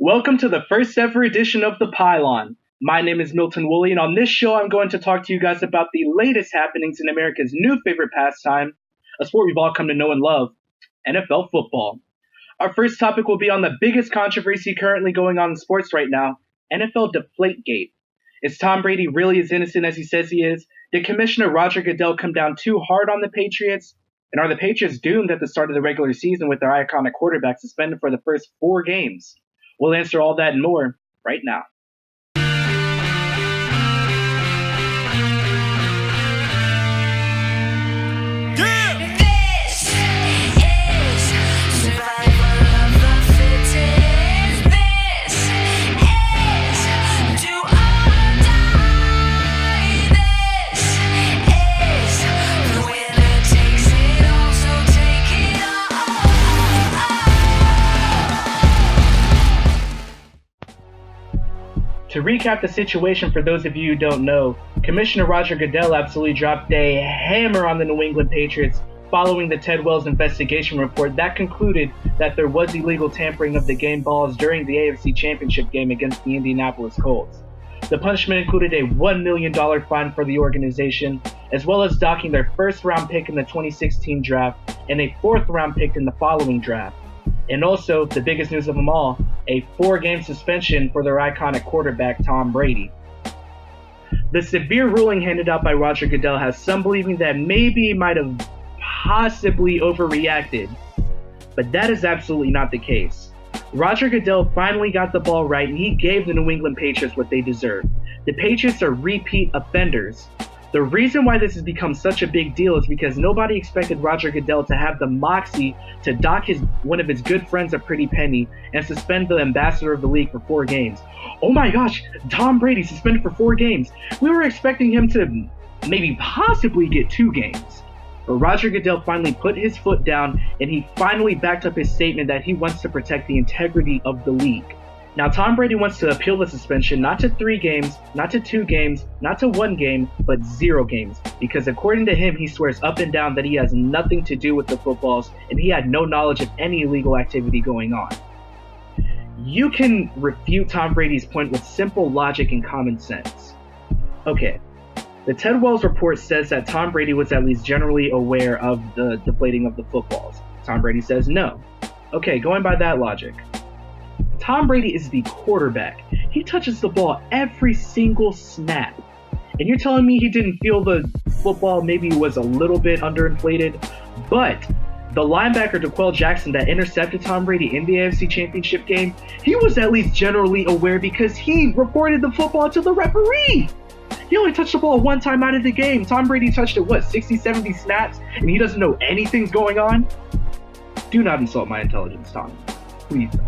Welcome to the first ever edition of the Pylon. My name is Milton Woolley, and on this show, I'm going to talk to you guys about the latest happenings in America's new favorite pastime, a sport we've all come to know and love, NFL football. Our first topic will be on the biggest controversy currently going on in sports right now, NFL Deflate Gate. Is Tom Brady really as innocent as he says he is? Did Commissioner Roger Goodell come down too hard on the Patriots? And are the Patriots doomed at the start of the regular season with their iconic quarterback suspended for the first 4 games? We'll answer all that and more right now. To recap the situation for those of you who don't know, Commissioner Roger Goodell absolutely dropped a hammer on the New England Patriots following the Ted Wells investigation report that concluded that there was illegal tampering of the game balls during the AFC Championship game against the Indianapolis Colts. The punishment included a $1 million fine for the organization, as well as docking their first-round pick in the 2016 draft and a fourth-round pick in the following draft. And also, the biggest news of them all, a 4-game suspension for their iconic quarterback, Tom Brady. The severe ruling handed out by Roger Goodell has some believing that maybe he might have possibly overreacted, but that is absolutely not the case. Roger Goodell finally got the ball right, and he gave the New England Patriots what they deserve. The Patriots are repeat offenders. The reason why this has become such a big deal is because nobody expected Roger Goodell to have the moxie to dock one of his good friends a pretty penny and suspend the ambassador of the league for 4 games. Oh my gosh, Tom Brady suspended for 4 games. We were expecting him to maybe possibly get 2 games. But Roger Goodell finally put his foot down, and he finally backed up his statement that he wants to protect the integrity of the league. Now, Tom Brady wants to appeal the suspension not to 3 games, not to 2 games, not to 1 game, but 0 games. Because according to him, he swears up and down that he has nothing to do with the footballs and he had no knowledge of any illegal activity going on. You can refute Tom Brady's point with simple logic and common sense. Okay, the Ted Wells report says that Tom Brady was at least generally aware of the deflating of the footballs. Tom Brady says no. Okay, going by that logic, Tom Brady is the quarterback. He touches the ball every single snap. And you're telling me he didn't feel the football maybe was a little bit underinflated? But the linebacker DeQuell Jackson that intercepted Tom Brady in the AFC Championship game, he was at least generally aware because he reported the football to the referee. He only touched the ball 1 time out of the game. Tom Brady touched it, 60, 70 snaps, and he doesn't know anything's going on? Do not insult my intelligence, Tom. Please don't.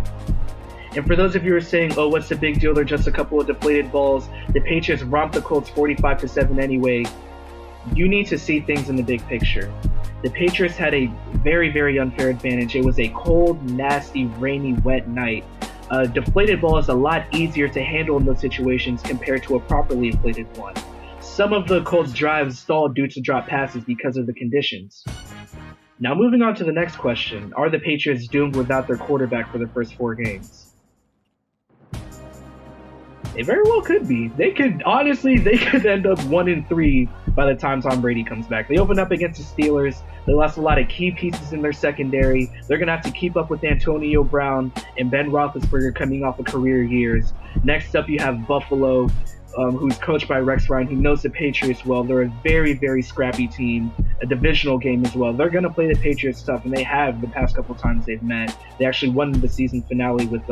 And for those of you who are saying, oh, what's the big deal? They're just a couple of deflated balls. The Patriots romped the Colts 45-7 anyway. You need to see things in the big picture. The Patriots had a very, very unfair advantage. It was a cold, nasty, rainy, wet night. A deflated ball is a lot easier to handle in those situations compared to a properly inflated one. Some of the Colts' drives stalled due to drop passes because of the conditions. Now moving on to the next question, are the Patriots doomed without their quarterback for the first 4 games? They very well could be. They could end up 1-3 by the time Tom Brady comes back. They opened up against the Steelers. They lost a lot of key pieces in their secondary. They're going to have to keep up with Antonio Brown and Ben Roethlisberger coming off of career years. Next up, you have Buffalo, who's coached by Rex Ryan, who knows the Patriots well. They're a very, very scrappy team, a divisional game as well. They're going to play the Patriots tough, and they have the past couple times they've met. They actually won the season finale with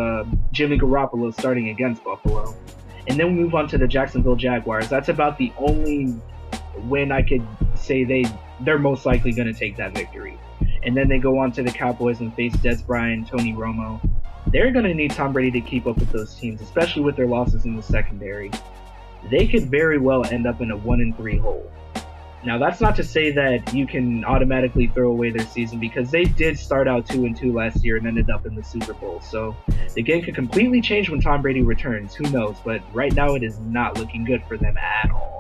Jimmy Garoppolo starting against Buffalo. And then we move on to the Jacksonville Jaguars. That's about the only win I could say they're most likely going to take that victory. And then they go on to the Cowboys and face Des Bryant, Tony Romo. They're going to need Tom Brady to keep up with those teams, especially with their losses in the secondary. They could very well end up in a 1-3 hole. Now, that's not to say that you can automatically throw away their season, because they did start out 2-2 last year and ended up in the Super Bowl. So the game could completely change when Tom Brady returns. Who knows? But right now it is not looking good for them at all.